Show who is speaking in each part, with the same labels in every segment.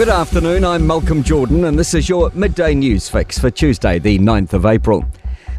Speaker 1: Good afternoon, I'm Malcolm Jordan and this is your Midday News Fix for Tuesday the 9th of April.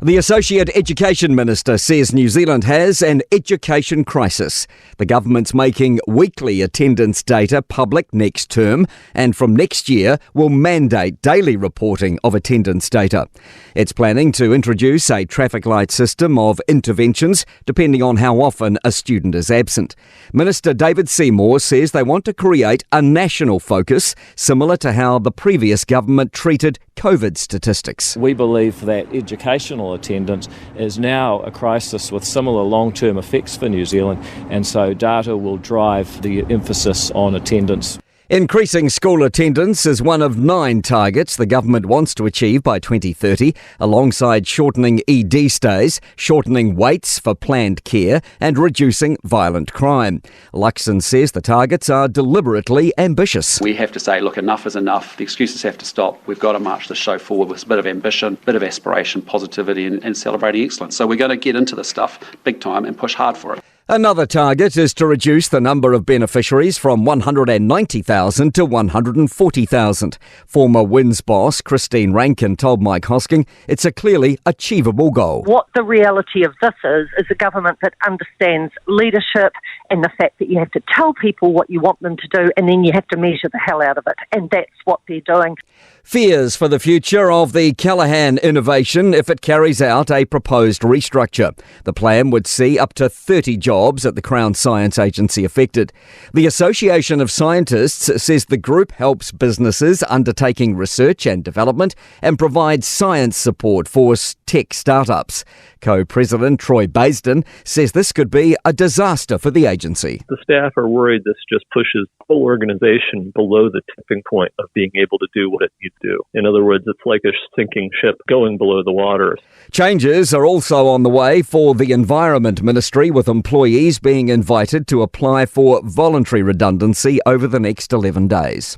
Speaker 1: The Associate Education Minister says New Zealand has an education crisis. The government's making weekly attendance data public next term and from next year will mandate daily reporting of attendance data. It's planning to introduce a traffic light system of interventions depending on how often a student is absent. Minister David Seymour says they want to create a national focus similar to how the previous government treated COVID statistics.
Speaker 2: We believe that educational attendance is now a crisis with similar long-term effects for New Zealand, and so data will drive the emphasis on attendance.
Speaker 1: Increasing school attendance is one of 9 targets the government wants to achieve by 2030, alongside shortening ED stays, shortening waits for planned care and reducing violent crime. Luxon says the targets are deliberately ambitious.
Speaker 3: We have to say, look, enough is enough. The excuses have to stop. We've got to march the show forward with a bit of ambition, bit of aspiration, positivity and celebrating excellence. So we're going to get into this stuff big time and push hard for it.
Speaker 1: Another target is to reduce the number of beneficiaries from 190,000 to 140,000. Former WINS boss Christine Rankin told Mike Hosking it's a clearly achievable goal.
Speaker 4: What the reality of this is a government that understands leadership and the fact that you have to tell people what you want them to do and then you have to measure the hell out of it. And that's what they're doing.
Speaker 1: Fears for the future of the Callaghan innovation if it carries out a proposed restructure. The plan would see up to 30 jobs at the Crown Science Agency affected. The Association of Scientists says the group helps businesses undertaking research and development and provides science support for tech startups. Co-President Troy Baisden says this could be a disaster for the agency.
Speaker 5: The staff are worried this just pushes the whole organization below the tipping point of being able to do what it needs to do. In other words, it's like a sinking ship going below the water.
Speaker 1: Changes are also on the way for the Environment Ministry, with employees being invited to apply for voluntary redundancy over the next 11 days.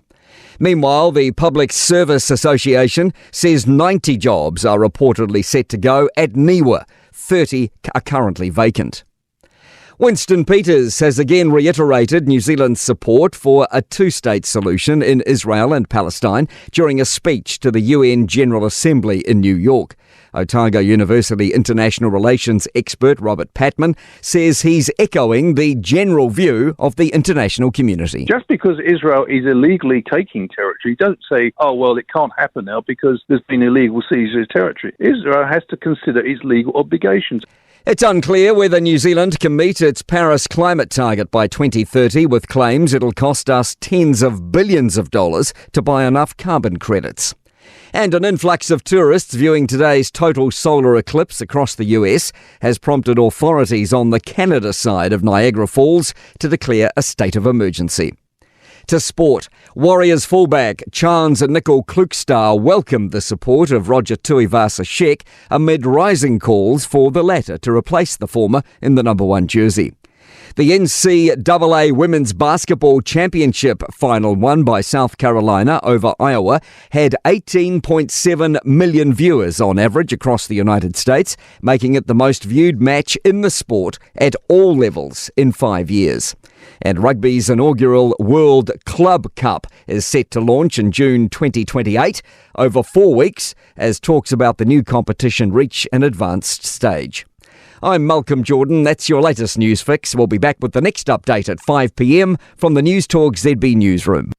Speaker 1: Meanwhile, the Public Service Association says 90 jobs are reportedly set to go at NIWA. 30 are currently vacant. Winston Peters has again reiterated New Zealand's support for a two-state solution in Israel and Palestine during a speech to the UN General Assembly in New York. Otago University international relations expert Robert Patman says he's echoing the general view of the international community.
Speaker 6: Just because Israel is illegally taking territory, don't say, oh, well, it can't happen now because there's been illegal seizure of territory. Israel has to consider its legal obligations.
Speaker 1: It's unclear whether New Zealand can meet its Paris climate target by 2030, with claims it'll cost us tens of billions of dollars to buy enough carbon credits. And an influx of tourists viewing today's total solar eclipse across the US has prompted authorities on the Canada side of Niagara Falls to declare a state of emergency. To sport, Warriors fullback Chance Nicol-Klukstad welcomed the support of Roger Tuivasa-Sheck amid rising calls for the latter to replace the former in the number 1 jersey. The NCAA Women's Basketball Championship final won by South Carolina over Iowa had 18.7 million viewers on average across the United States, making it the most viewed match in the sport at all levels in 5 years. And rugby's inaugural World Club Cup is set to launch in June 2028, over 4 weeks, as talks about the new competition reach an advanced stage. I'm Malcolm Jordan. That's your latest news fix. We'll be back with the next update at 5 p.m. from the Newstalk ZB newsroom.